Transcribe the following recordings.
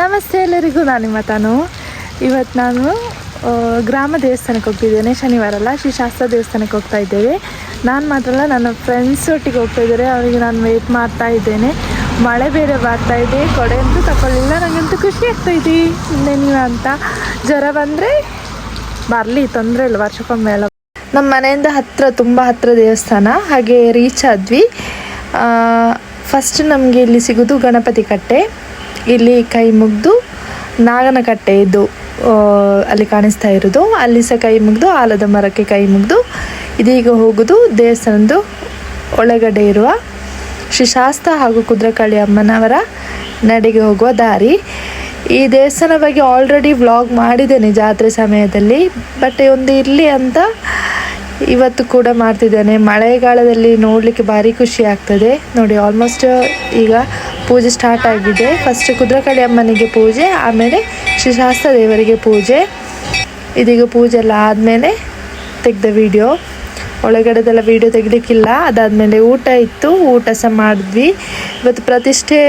ನಮಸ್ತೆ ಎಲ್ಲರಿಗೂ, ನಾನು ನಿಮ್ಮ ತಾನು. ಇವತ್ತು ನಾನು ಗ್ರಾಮ ದೇವಸ್ಥಾನಕ್ಕೆ ಹೋಗ್ತಿದ್ದೇನೆ. ಶನಿವಾರ ಅಲ್ಲ, ಶ್ರೀ ಶಾಸ್ತ್ರ ದೇವಸ್ಥಾನಕ್ಕೆ ಹೋಗ್ತಾ ಇದ್ದೇವೆ. ನಾನು ಮಾತ್ರ ಅಲ್ಲ, ನನ್ನ ಫ್ರೆಂಡ್ಸ್ ಒಟ್ಟಿಗೆ ಹೋಗ್ತಾ ಇದ್ದಾರೆ. ಅವರಿಗೆ ನಾನು ವೆಯ್ಟ್ ಮಾಡ್ತಾ ಇದ್ದೇನೆ. ಮಳೆ ಬೇರೆ ಬರ್ತಾ ಇದೆ, ಕೊಡೆ ಅಂತೂ ತಗೊಳ್ಳಿಲ್ಲ. ನನಗಂತೂ ಖುಷಿ ಆಗ್ತಾ ಇದೆ. ಇನ್ನೇನಿಲ್ಲ ಅಂತ ಜ್ವರ ಬಂದರೆ ಬರಲಿ, ತೊಂದರೆ ಇಲ್ಲ, ವರ್ಷಕ್ಕೊಮ್ಮೆ ಅಲ್ಲ. ನಮ್ಮ ಮನೆಯಿಂದ ತುಂಬ ಹತ್ತಿರ ದೇವಸ್ಥಾನ. ಹಾಗೆ ರೀಚ್ ಆದ್ವಿ. ಫಸ್ಟ್ ನಮಗೆ ಇಲ್ಲಿ ಸಿಗೋದು ಗಣಪತಿ ಕಟ್ಟೆ. ಇಲ್ಲಿ ಕೈ ಮುಗಿದು ನಾಗನ ಕಟ್ಟೆ ಇದು ಅಲ್ಲಿ ಕಾಣಿಸ್ತಾ ಇರೋದು. ಅಲ್ಲಿ ಸಹ ಕೈ ಮುಗಿದು ಆಲದ ಮರಕ್ಕೆ ಕೈ ಮುಗಿದು ಇದೀಗ ಹೋಗೋದು ದೇವಸ್ಥಾನದ್ದು ಒಳಗಡೆ ಇರುವ ಶ್ರೀ ಶಾಸ್ತ್ರ ಹಾಗೂ ಕುದ್ರಕಾಳಿ ಅಮ್ಮನವರ ನಡೆಗೆ ಹೋಗುವ ದಾರಿ. ಈ ದೇವಸ್ಥಾನ ಬಗ್ಗೆ ಆಲ್ರೆಡಿ ವ್ಲಾಗ್ ಮಾಡಿದ್ದೇನೆ ಜಾತ್ರೆ ಸಮಯದಲ್ಲಿ, ಬಟ್ ಒಂದು ಇರಲಿ ಅಂತ ಇವತ್ತು ಕೂಡ ಮಾಡ್ತಿದ್ದೇನೆ. ಮಳೆಗಾಲದಲ್ಲಿ ನೋಡಲಿಕ್ಕೆ ಭಾರಿ ಖುಷಿ ಆಗ್ತದೆ. ನೋಡಿ, ಆಲ್ಮೋಸ್ಟ್ ಈಗ ಪೂಜೆ ಸ್ಟಾರ್ಟ್ ಆಗಿದೆ. ಫಸ್ಟ್ ಕುದ್ರಕಾಳಿ ಅಮ್ಮನಿಗೆ ಪೂಜೆ, ಆಮೇಲೆ ಶ್ರೀ ಶಾಸ್ತ್ರ ದೇವರಿಗೆ ಪೂಜೆ. ಇದೀಗ ಪೂಜೆ ಎಲ್ಲ ಆದಮೇಲೆ ತೆಗೆದ ವಿಡಿಯೋ. ಒಳಗಡೆದೆಲ್ಲ ವಿಡಿಯೋ ತೆಗಲಿಕ್ಕಿಲ್ಲ. ಅದಾದಮೇಲೆ ಊಟ ಇತ್ತು, ಊಟ ಸಹ ಮಾಡಿದ್ವಿ. ಇವತ್ತು ಪ್ರತಿಷ್ಠೆ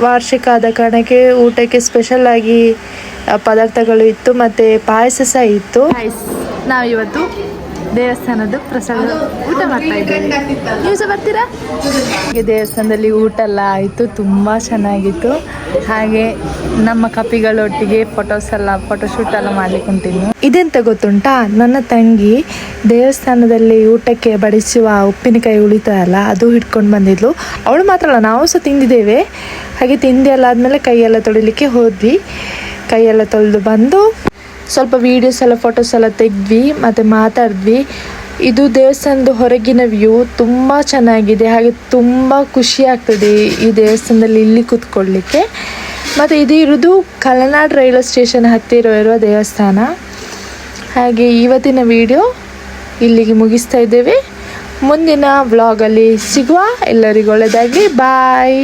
ವಾರ್ಷಿಕ ಆದ ಕಾರಣಕ್ಕೆ ಊಟಕ್ಕೆ ಸ್ಪೆಷಲ್ ಆಗಿ ಪದಾರ್ಥಗಳು ಇತ್ತು, ಮತ್ತು ಪಾಯಸ ಸಹ ಇತ್ತು. ನಾವಿವತ್ತು ದೇವಸ್ಥಾನದ ಪ್ರಸಾದ ಊಟ ಮಾಡ್ತಾ ಇದ್ದೇವೆ. ನೀವು ಸಹ ಬರ್ತೀರಾ? ಹಾಗೆ ದೇವಸ್ಥಾನದಲ್ಲಿ ಊಟ ಎಲ್ಲ ಆಯಿತು, ತುಂಬ ಚೆನ್ನಾಗಿತ್ತು. ಹಾಗೆ ನಮ್ಮ ಕಪಿಗಳೊಟ್ಟಿಗೆ ಫೋಟೋಶೂಟ್ ಎಲ್ಲ ಮಾಡ್ಲಿಕ್ಕೆ ಉಂಟಿನ್ನು. ಇದೆಂತ ಗೊತ್ತುಂಟಾ, ನನ್ನ ತಂಗಿ ದೇವಸ್ಥಾನದಲ್ಲಿ ಊಟಕ್ಕೆ ಬಡಿಸುವ ಉಪ್ಪಿನಕಾಯಿ ಉಳಿತಾಯಲ್ಲ, ಅದು ಹಿಡ್ಕೊಂಡು ಬಂದಿದ್ಲು. ಅವಳು ಮಾತ್ರ ಅಲ್ಲ, ನಾವು ಸಹ ತಿಂದಿದ್ದೇವೆ. ಹಾಗೆ ತಿಂಡಿ ಎಲ್ಲ ಆದಮೇಲೆ ಕೈಯೆಲ್ಲ ತೊಳಿಲಿಕ್ಕೆ ಹೋದ್ವಿ. ಕೈಯೆಲ್ಲ ತೊಳೆದು ಬಂದು ಸ್ವಲ್ಪ ವೀಡಿಯೋಸ್ ಎಲ್ಲ ಫೋಟೋಸ್ ಎಲ್ಲ ತೆಗೆದ್ವಿ ಮತ್ತು ಮಾತಾಡಿದ್ವಿ. ಇದು ದೇವಸ್ಥಾನದ ಹೊರಗಿನ ವ್ಯೂ ತುಂಬ ಚೆನ್ನಾಗಿದೆ. ಹಾಗೆ ತುಂಬ ಖುಷಿ ಆಗ್ತದೆ ಈ ದೇವಸ್ಥಾನದಲ್ಲಿ ಇಲ್ಲಿ ಕೂತ್ಕೊಳ್ಳಿಕ್ಕೆ. ಮತ್ತು ಇದು ಇರೋದು ಕಳನಾಡು ರೈಲ್ವೆ ಸ್ಟೇಷನ್ ಹತ್ತಿರ ಇರುವ ದೇವಸ್ಥಾನ. ಹಾಗೆ ಇವತ್ತಿನ ವಿಡಿಯೋ ಇಲ್ಲಿಗೆ ಮುಗಿಸ್ತಾ ಇದ್ದೇವೆ. ಮುಂದಿನ ವ್ಲಾಗಲ್ಲಿ ಸಿಗುವ. ಎಲ್ಲರಿಗೂ ಒಳ್ಳೆಯದಾಗಲಿ. ಬಾಯ್.